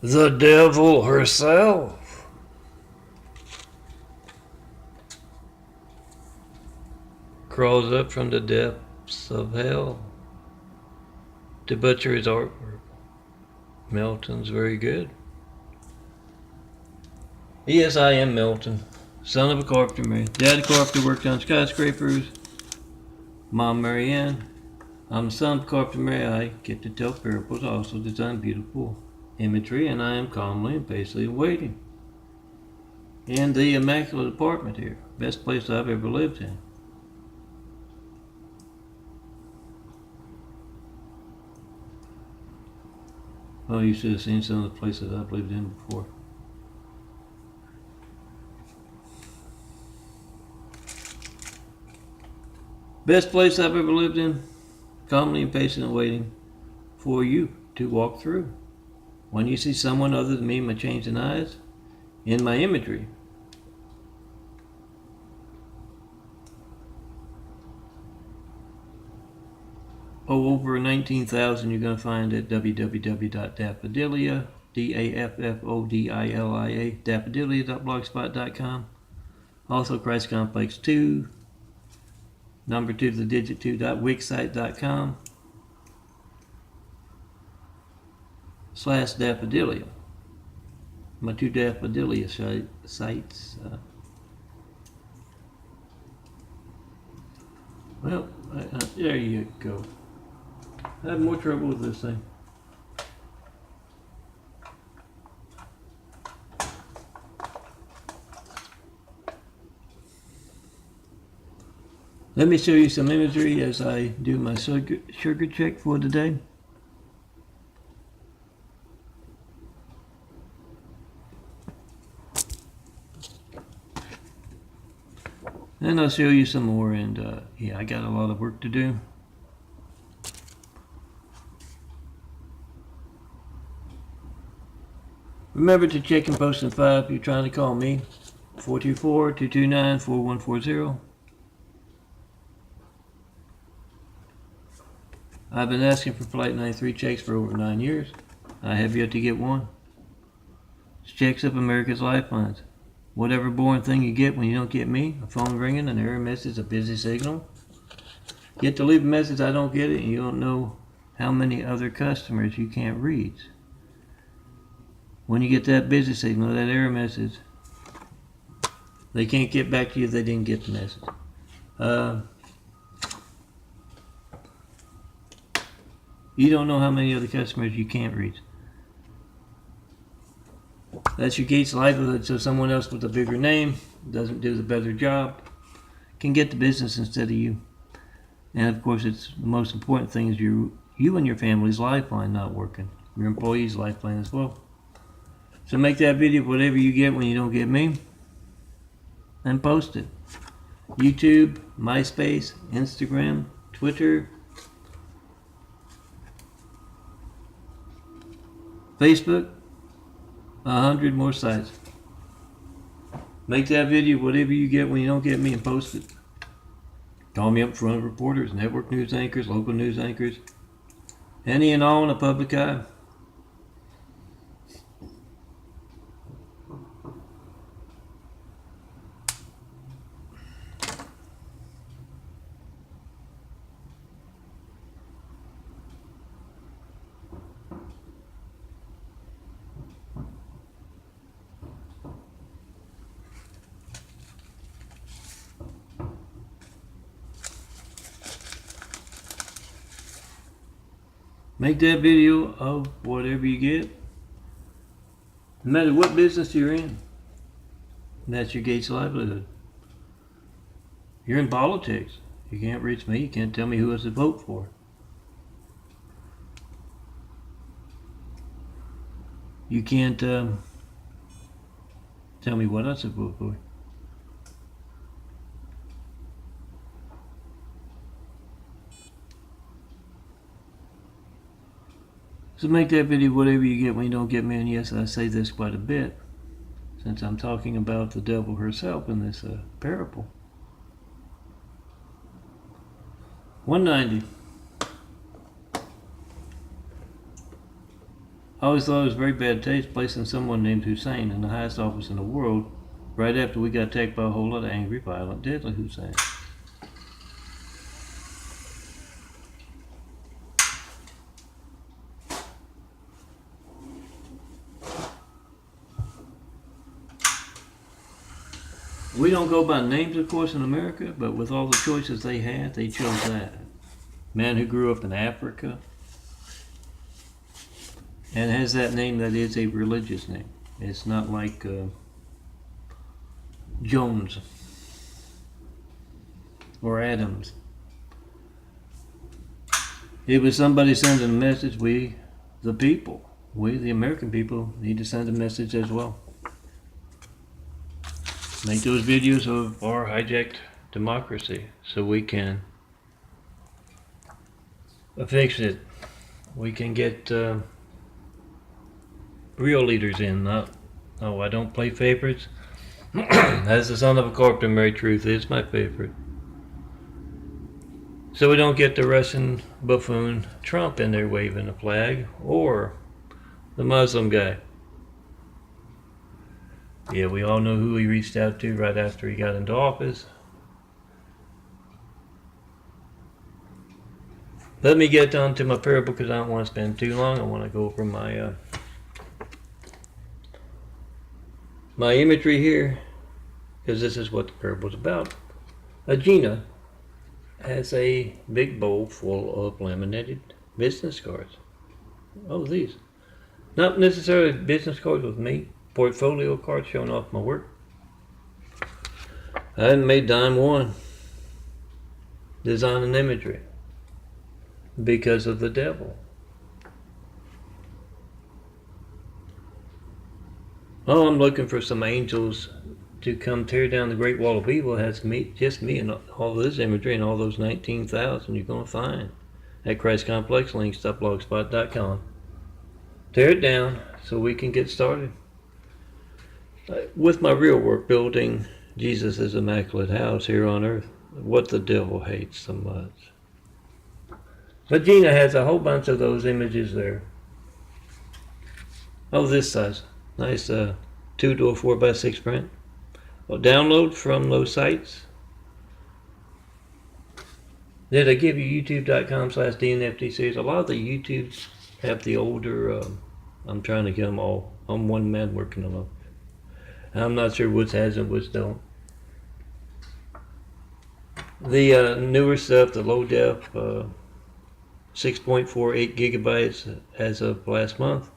The devil herself crawls up from the depths of hell to butcher his artwork. Milton's very good. Yes, I am Milton, son of a carpenter man. Dad carpenter worked on skyscrapers. Mom Marianne. I'm the son of a carpenter man. I get to tell parables, also design beautiful imagery, and I am calmly and patiently waiting. In the immaculate apartment here, best place I've ever lived in. Oh, you should have seen some of the places I've lived in before. Best place I've ever lived in, calmly and patiently waiting for you to walk through. When you see someone other than me in my changing eyes, in my imagery, over 19,000 you're going to find at www.daffodilia, DAFFODILIA, daffodilia.blogspot.com. Also Christ Complex 2, number 2 to the digit 2.wixsite.com /daffodilia. My 2 daffodilia sites. Well, there you go. I have more trouble with this thing. Let me show you some imagery as I do my sugar check for today. And I'll show you some more, and yeah, I got a lot of work to do. Remember to check and post in 5 if you're trying to call me. 424-229-4140. I've been asking for Flight 93 checks for over 9 years. I have yet to get one. It's checks up America's lifelines. Whatever boring thing you get when you don't get me, a phone ringing, an error message, a busy signal. Get to leave a message, I don't get it, and you don't know how many other customers you can't reach. When you get that busy signal, that error message, they can't get back to you if they didn't get the message. You don't know how many other customers you can't reach. That's your gate's livelihood, so someone else with a bigger name doesn't do the better job can get the business instead of you. And of course, it's the most important thing is you and your family's lifeline not working. Your employees' lifeline as well. So make that video whatever you get when you don't get me, and post it. YouTube, MySpace, Instagram, Twitter, Facebook, 100 more sites. Make that video whatever you get when you don't get me and post it. Call me up in front of reporters, network news anchors, local news anchors, any and all in the public eye. Make that video of whatever you get. No matter what business you're in, that's your gate's livelihood. You're in politics. You can't reach me. You can't tell me who I should vote for. You can't tell me what I should vote for. So make that video whatever you get when you don't get me. And yes, I say this quite a bit, since I'm talking about the devil herself in this parable. 190. I always thought it was very bad taste placing someone named Hussein in the highest office in the world right after we got attacked by a whole lot of angry, violent, deadly Hussein. We don't go by names, of course, in America, but with all the choices they had, they chose that. Man who grew up in Africa and has that name that is a religious name. It's not like Jones or Adams. It was somebody sending a message. We, the people, we, the American people, need to send a message as well. Make those videos of our hijacked democracy so we can fix it. We can get real leaders in. Oh, I don't play favorites. As the son of a carpenter, Mary Truth is my favorite. So we don't get the Russian buffoon Trump in there waving a flag, or the Muslim guy. Yeah, we all know who he reached out to right after he got into office. Let me get on to my parable because I don't want to spend too long. I want to go over my my imagery here, because this is what the parable is about. Gina has a big bowl full of laminated business cards. Oh, these. Not necessarily business cards with me. Portfolio cards showing off my work. I hadn't made dime one. Design and imagery. Because of the devil. Oh, I'm looking for some angels to come tear down the Great Wall of Evil. Has just me and all this imagery and all those 19,000 you're going to find at Christ Complex links.blogspot.com. Tear it down so we can get started with my real work, building Jesus' immaculate house here on earth. What the devil hates so much. But Gina has a whole bunch of those images there. Oh, this size. Nice 2 to a 4x6 print. Well, download from those sites. Did I give you youtube.com/DNFT series? A lot of the YouTubes have the older, I'm trying to get them all. I'm one man working alone. I'm not sure which has and which don't. The newer stuff, the low def, 6.48 gigabytes as of last month,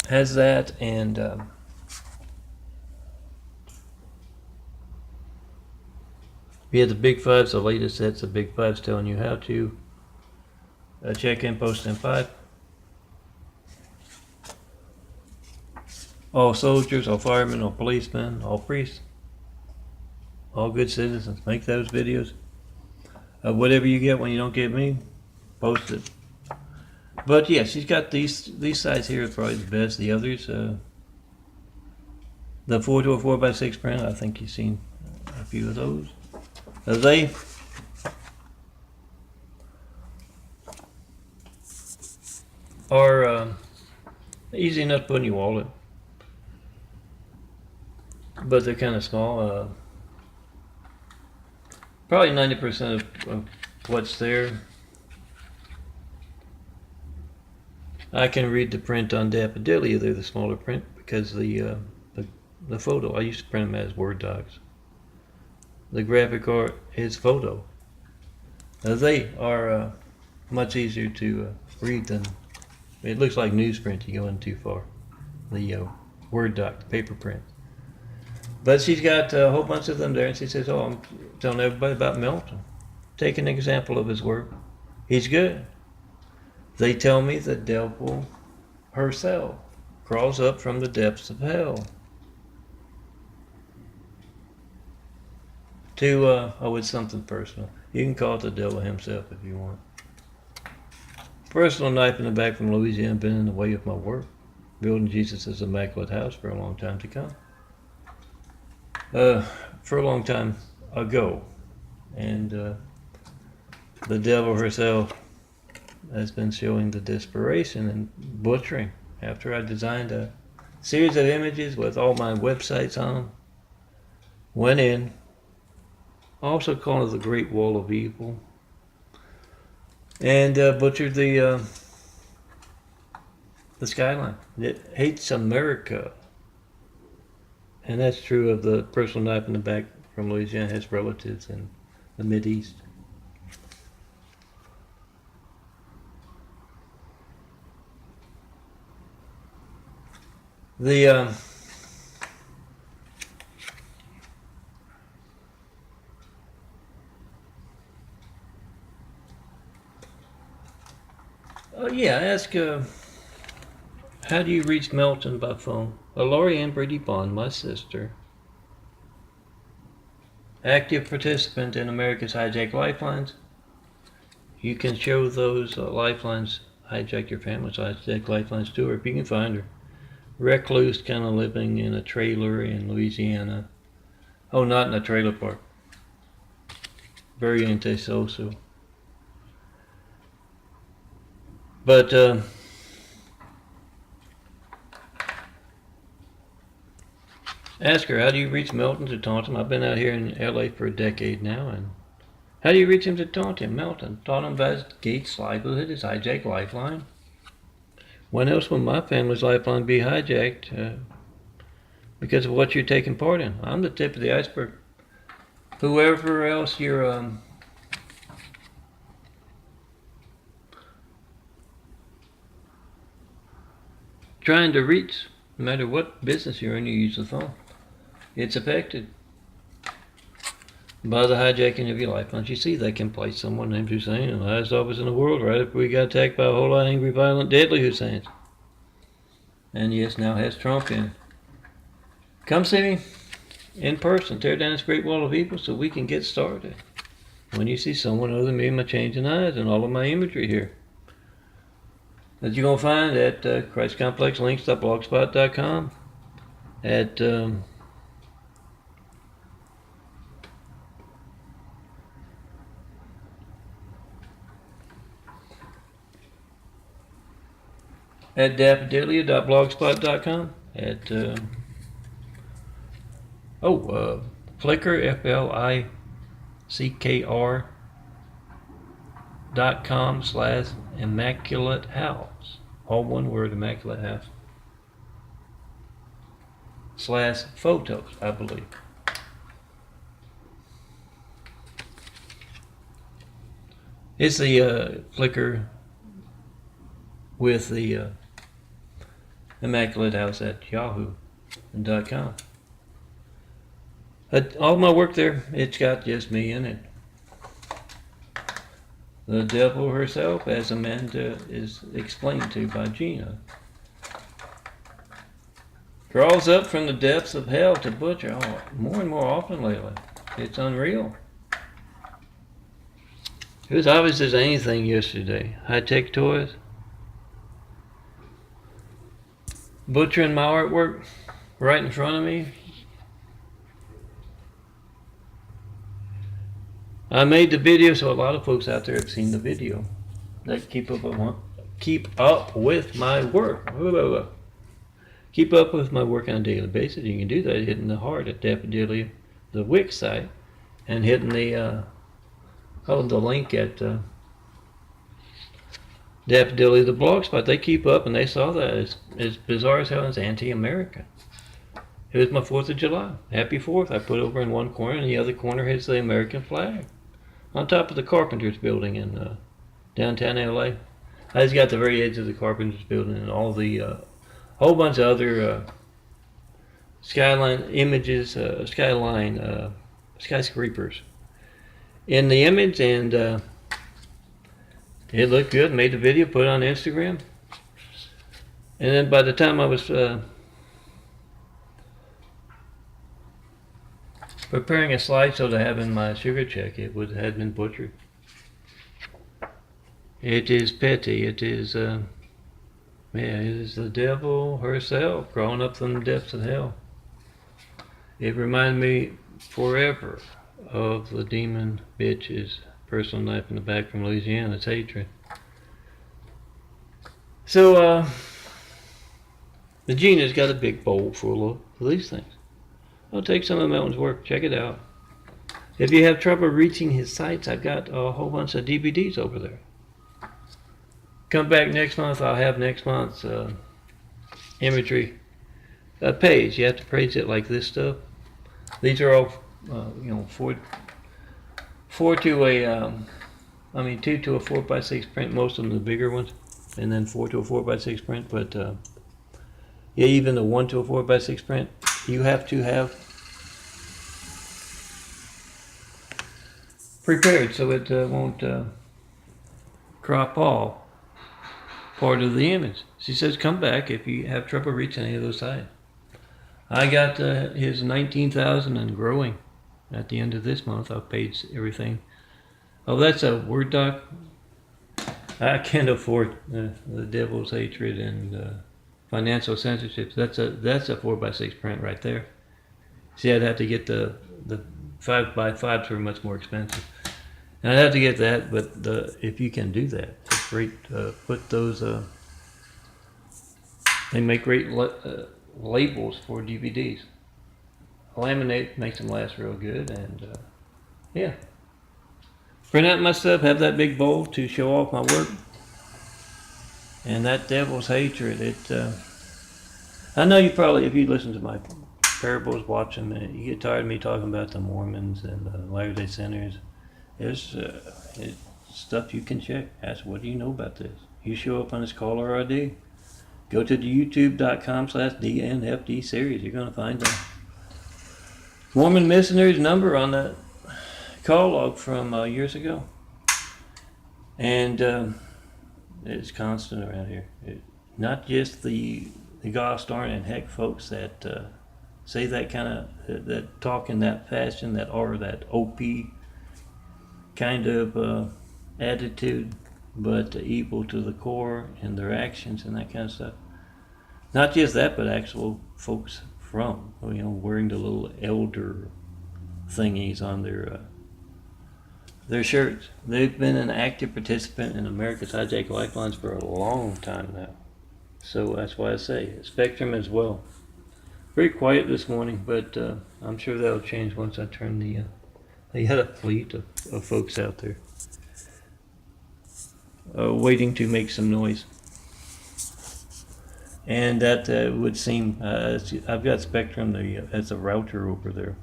has that, and we had the Big Fives, the latest sets of Big Fives telling you how to check in, post in 5. All soldiers, all firemen, all policemen, all priests, all good citizens, make those videos. Whatever you get when you don't get me, post it. But yeah, she's got these sides here, probably the best. The others, the 4 to a 4x6 print, I think you've seen a few of those. They are easy enough to put in your wallet, but they're kind of small. Probably 90% of what's there. I can read the print on Daffodillia. They're the smaller print because the photo. I used to print them as Word docs. The graphic art is photo. They are much easier to read than. It looks like newsprint. You go in too far. The Word doc, the paper print. But she's got a whole bunch of them there, and she says, "Oh, I'm telling everybody about Milton. Take an example of his work. He's good. They tell me the devil herself crawls up from the depths of hell to, it's something personal. You can call it the devil himself if you want. Personal knife in the back from Louisiana, been in the way of my work, building Jesus' immaculate house for a long time to come. For a long time ago. And the devil herself has been showing the desperation and butchering. After I designed a series of images with all my websites on them, went in, also called it the Great Wall of Evil, and butchered the skyline. It hates America. And that's true of the personal knife in the back from Louisiana. Has relatives in the Mideast. The oh yeah, ask how do you reach Melton by phone? Lori Ann Brady Bond, my sister, active participant in America's Hijack Lifelines. You can show those lifelines, hijack your family's hijack lifelines to her if you can find her. Recluse, kind of living in a trailer in Louisiana. Oh, not in a trailer park. Very antisocial. But ask her, how do you reach Melton to Taunton? I've been out here in LA for a decade now, and how do you reach him to Taunton? Melton. Taunton Vaz Gates' livelihood is hijack lifeline. When else will my family's lifeline be hijacked because of what you're taking part in? I'm the tip of the iceberg. Whoever else you're trying to reach, no matter what business you're in, you use the phone. It's affected by the hijacking of your lifelines. You see, they can place someone named Hussein in the highest office in the world right after we got attacked by a whole lot of angry, violent, deadly Husseins. And yes, now has Trump in. Come see me in person. Tear down this great wall of evil so we can get started. When you see someone other than me, my changing eyes and all of my imagery here, that you're going to find at ChristComplexLinks.blogspot.com, at daffodillia.blogspot.com, at Flickr, FLICKR.com/Immaculate House, all one word, Immaculate House, /photos, I believe. It's the Flickr with the Immaculate House at yahoo.com. All my work there, it's got just me in it. The devil herself, as Amanda is explained to by Gina, crawls up from the depths of hell to butcher more and more often lately. It's unreal. It was obvious as anything yesterday. High-tech toys. Butchering my artwork right in front of me. I made the video, so a lot of folks out there have seen the video that keep up with my work. Keep up with my work on a daily basis. You can do that hitting the heart at Daffodillia, the Wix site, and hitting the link at Daffodillia, the blog spot. They keep up, and they saw that. It's bizarre as hell. It's anti-American. It was my 4th of July. Happy 4th. I put over in one corner, and the other corner has the American flag on top of the Carpenters building in downtown LA. I just got the very edge of the Carpenters building and all the whole bunch of other skyline images, skyscrapers in the image, and it looked good. Made the video, put it on Instagram, and then by the time I was preparing a slideshow to have in my sugar check, it had been butchered. It is petty. It is, it is the devil herself crawling up from the depths of hell. It reminded me forever of the demon bitch's personal knife in the back from Louisiana. It's hatred. So, the Gina's got a big bowl full of these things. I'll take some of Melton's work. Check it out. If you have trouble reaching his sites, I've got a whole bunch of DVDs over there. Come back next month. I'll have next month's imagery page. You have to page it like this stuff. These are all, four to a, 2 to a 4x6 print. Most of them the bigger ones, and then 4 to a 4x6 print. But yeah, even the 1 to a 4x6 print, you have to have prepared so it won't crop off part of the image. She says come back if you have trouble reaching any of those sites. I got his 19,000 and growing at the end of this month. I've paid everything. Oh, that's a Word doc. I can't afford the devil's hatred and financial censorship. That's a 4x6 print right there. See, I'd have to get the 5x5s are much more expensive. And I'd have to get that, but if you can do that, it's great. Put those, they make great labels for DVDs. Laminate makes them last real good, and yeah. Print out my stuff, have that big bowl to show off my work. And that devil's hatred, I know you probably, if you listen to my parables, watch them, you get tired of me talking about the Mormons and the Latter-day Saints. There's stuff you can check. Ask, what do you know about this? You show up on this caller ID. Go to the youtube.com/DNFD series. You're going to find the Mormon Missionaries number on that call log from years ago. And it's constant around here. Not just the gosh darn and heck folks that say that kind of, that talk in that fashion, that are that OP kind of attitude, but evil to the core in their actions and that kind of stuff. Not just that, but actual folks from, wearing the little elder thingies on their shirts. They've been an active participant in America's hijack lifelines for a long time now. So that's why I say Spectrum as well. Very quiet this morning, but I'm sure that'll change once I turn they had a fleet of folks out there waiting to make some noise. And that would seem, I've got Spectrum as a router over there,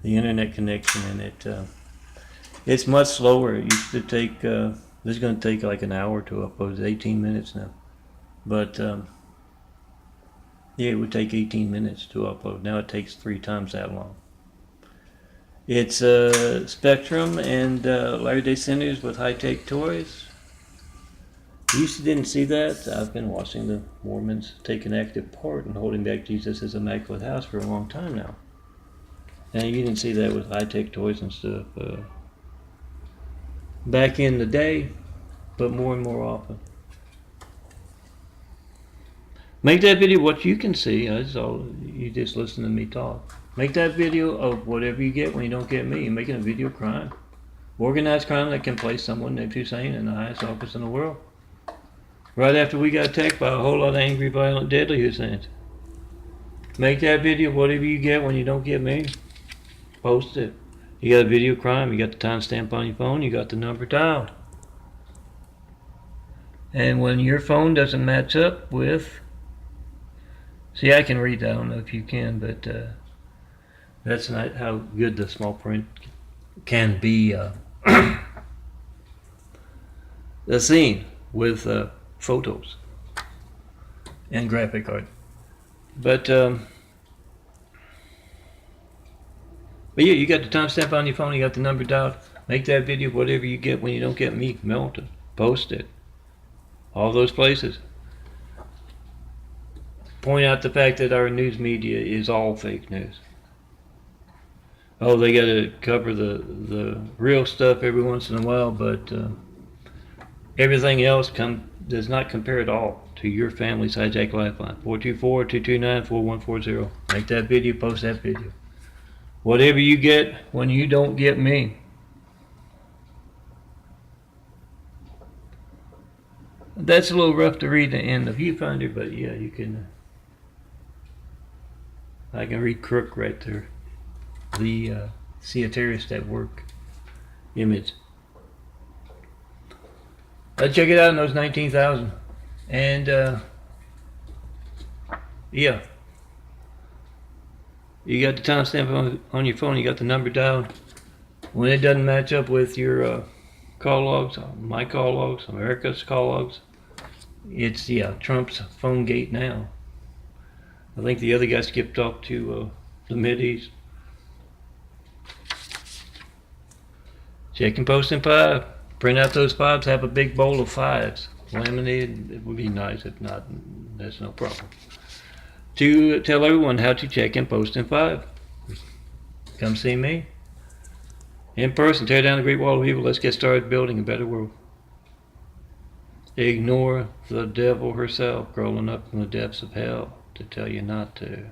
the internet connection, and it's much slower. It used to take, this is going to take like an hour to upload, 18 minutes now. But yeah, it would take 18 minutes to upload. Now it takes 3 times that long. It's Spectrum and Latter-day Saints with high-tech toys. You didn't see that. I've been watching the Mormons take an active part in holding back Jesus' Immaculate House for a long time now. And you didn't see that with high-tech toys and stuff back in the day, but more and more often. Make that video what you can see. That's all. You just listen to me talk. Make that video of whatever you get when you don't get me. You're making a video of crime. Organized crime that can place someone named Hussein in the highest office in the world. Right after we got attacked by a whole lot of angry, violent, deadly Husseins. Make that video of whatever you get when you don't get me. Post it. You got a video of crime. You got the timestamp on your phone. You got the number dialed. And when your phone doesn't match up with... See, I can read that. I don't know if you can, but that's not how good the small print can be. The scene with photos and graphic art. But yeah, you got the timestamp on your phone. You got the number dialed. Make that video, whatever you get when you don't get me, Melton. Post it. All those places. Point out the fact that our news media is all fake news. Oh, they got to cover the real stuff every once in a while, but everything else does not compare at all to your family's hijack lifeline. 424-229-4140. Make that video, post that video. Whatever you get when you don't get me. That's a little rough to read in the viewfinder, but yeah, you can. I can read crook right there. The Ceteris at work image. Let's check it out in those 19,000. And yeah, you got the timestamp on your phone. You got the number dialed. When it doesn't match up with your call logs, my call logs, America's call logs, it's Trump's phone gate now. I think the other guy skipped off to the Mideast. Check and post in 5. Print out those 5s. Have a big bowl of 5s. Laminated. It would be nice. If not, that's no problem. To tell everyone how to check and post in 5. Come see me. In person, tear down the Great Wall of Evil. Let's get started building a better world. Ignore the devil herself crawling up from the depths of hell to tell you not to.